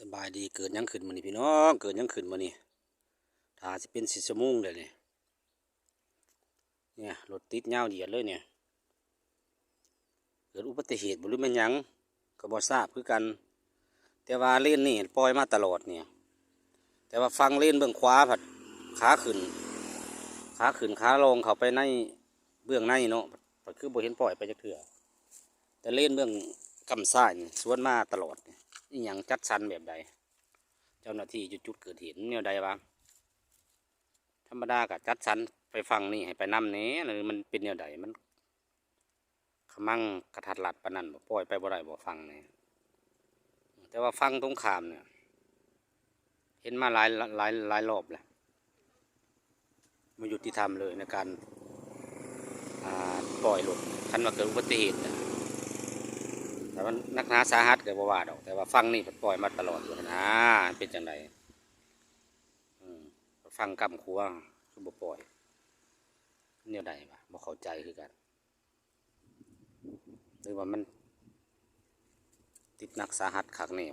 สบายดีเกิดยังขึ้นมานี่พี่น้องเกิดยังขึ้นมานี่ถ้าจะเป็น4 ชั่วโมงเลยเนี่ยรถติดยาวเหยียดเลยเนี่ยเกิดอุบัติเหตุบ่รู้แม่นหยังก็บ่ทราบคือกันแต่ว่าเลนนี่ปล่อยมาตลอดเนี่ยแต่ว่าฟังเลนเบื้องขวาผัดขาขึ้นขาลงเข้าไปในเบื้องในเนาะผัดคือบ่เห็นปล่อยไปจักเทื่อแต่เลนเบื้องกำซ้ายนี่สวนมาตลอดนี่หยังจัดสรรแบบใดเจ้าหน้าที่จุดเกิดเหตุเนี่ยใดบ้างธรรมดากับจัดสรรไปฟังนี่ให้ไปนำเนี้หรือมันเป็นเนี่ยใดมันขมั่งกระทัดรัดปานนั้นบ่ปล่อยไปบ่ได้บ่ฟังเนี่ยแต่ว่าฟังตรงขามเนี่ยเห็นมาหลายรอบแล้วมันยุติธรรมเลยในการปล่อยรถคันว่าเกิดอุบัติเหตุนะแต่ว่านักหนาสาหัสก็บ่ว่าดอกแต่ว่าฟังนี่ปล่อยมาตลอดอยู่นะเป็นจังไดฟังกำคัวคือบ่ปล่อยเนี่ยใดบ่เข้าใจคือกันหรือว่ามันติดนักสาหัสคักนี่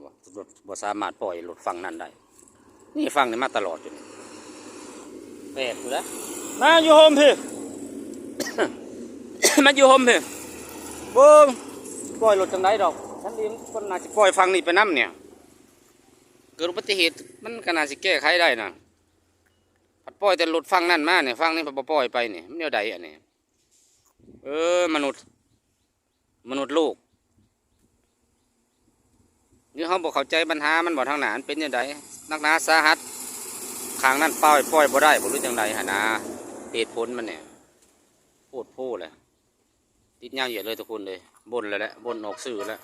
บ่สามารถปล่อยรถฟังนั้นได้นี่ฟังนี่มาตลอดอยู่นี่แปลกอยู่แล้วมาอยู่โฮมพี่ มาอยู่โฮมพี่บ่ปล่อยรถจังไดดอกฉันเองคนน่าสิปล่อยฟังนี่ไปนำเนี่ยเกิดอุบัติเหตุมันก็น่าสิแก้ไขได้นะปล่อยแต่รถฟังนั่นมาเนี่ยฟังนี่พอปล่อยไปเนี่ยมันเนี่ยใดอันนี้มนุษย์โลกนี่เขาบอกเข้าใจปัญหามันบอกทางหนานเป็นยังไงนักหนาสาหัสขางนั่นปล่อยบ่ได้บ่รู้จังไดหานาเหตุผลมันเนี่ยพูดเลยติดยาวเหยียดเลยทุกคนเลยบ่นเลยแหละบ่นออกสื่อแล้ว